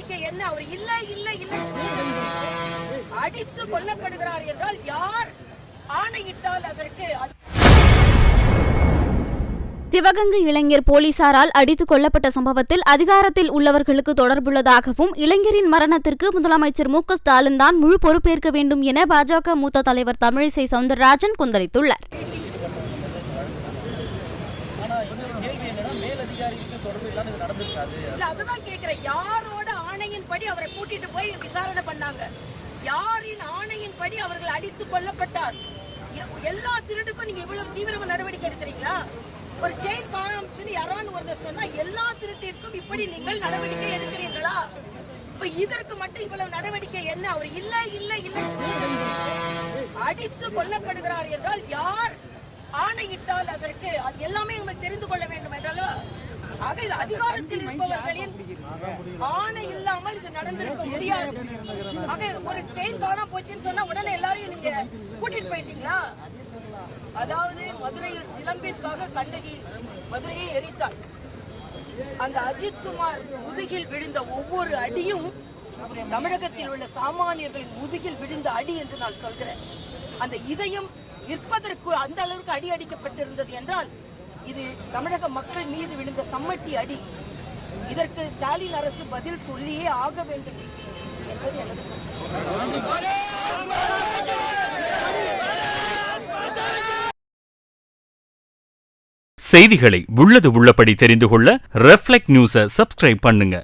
நடவடிக்கை என்ன? அவர் இல்லை இல்லை இல்லை அடித்து கொல்லப்படுகிறார் என்றால் யார் ஆணையிட்டால் அதற்கு? சிவகங்கை இளைஞர் போலீசாரால் அடித்துக் கொல்லப்பட்ட சம்பவத்தில் அதிகாரத்தில் உள்ளவர்களுக்கு தொடர்புள்ளதாகவும் இளைஞரின் மரணத்திற்கு முதலமைச்சர் மு.க.ஸ்டாலின் தான் முழு பொறுப்பேற்க வேண்டும் என பாஜக மூத்த தலைவர் தமிழிசை சவுந்தரராஜன் கொந்தளித்துள்ளார். யாரோட ஆணையின்படி அவரை கூட்டிட்டு போய் விசாரணை பண்ணாங்க? யாரின் ஆணையின்படி அவர்கள் அடித்துக் கொல்லப்பட்டார்? எல்லா திருட்டுக்கும் நீங்க இவ்வளவு தீவிரமா நடவடிக்கை எடுக்கிறீங்களா? ஒரு செயின் காணாம யாரான்னு ஒருத்தர் சொன்னா எல்லா திருட்டிற்கும் இப்படி நீங்கள் நடவடிக்கை எடுக்கிறீங்களா? இப்ப இதற்கு மட்டும் இவ்வளவு நடவடிக்கை என்ன? அவர் இல்லை இல்லை இல்லை அடித்து கொல்லப்படுகிறார் என்றால் யார் ஆணையிட்டால் அதற்கு? அது எல்லாமே நம்ம தெரிந்து கொள்ள வேண்டும் என்றாலும் அதிகாரத்தில் இருப்பவர்களின் ஆணை இல்லாமல் இது நடந்திருக்க முடியாது. ஒரு செயின் காணாம போச்சுன்னு சொன்னா உடனே எல்லாரையும் நீங்க கூட்டிட்டு போயிட்டீங்களா? அதாவது மதுரையில் சிலம்பிற்காக கண்ணகி மதுரையை எரித்தார். அந்த அஜித்குமார் முதுகில் விழுந்த ஒவ்வொரு அடியும் தமிழகத்தில் உள்ள சாமானியர்களின் முதுகில் விழுந்த அடி என்று நான் சொல்கிறேன். அந்த இதயம் நிற்பதற்கு அந்த அளவுக்கு அடி அடிக்கப்பட்டிருந்தது என்றால் இது தமிழக மக்கள் மீது விழுந்த சம்மட்டி அடி. இதற்கு ஸ்டாலின் அரசு பதில் சொல்லியே ஆக வேண்டும் என்பது எனது. செய்திகளை உள்ளது உள்ளபடி தெரிந்து கொள்ள ரெஃப்ளெக்ட் நியூஸை சப்ஸ்கிரைப் பண்ணுங்க.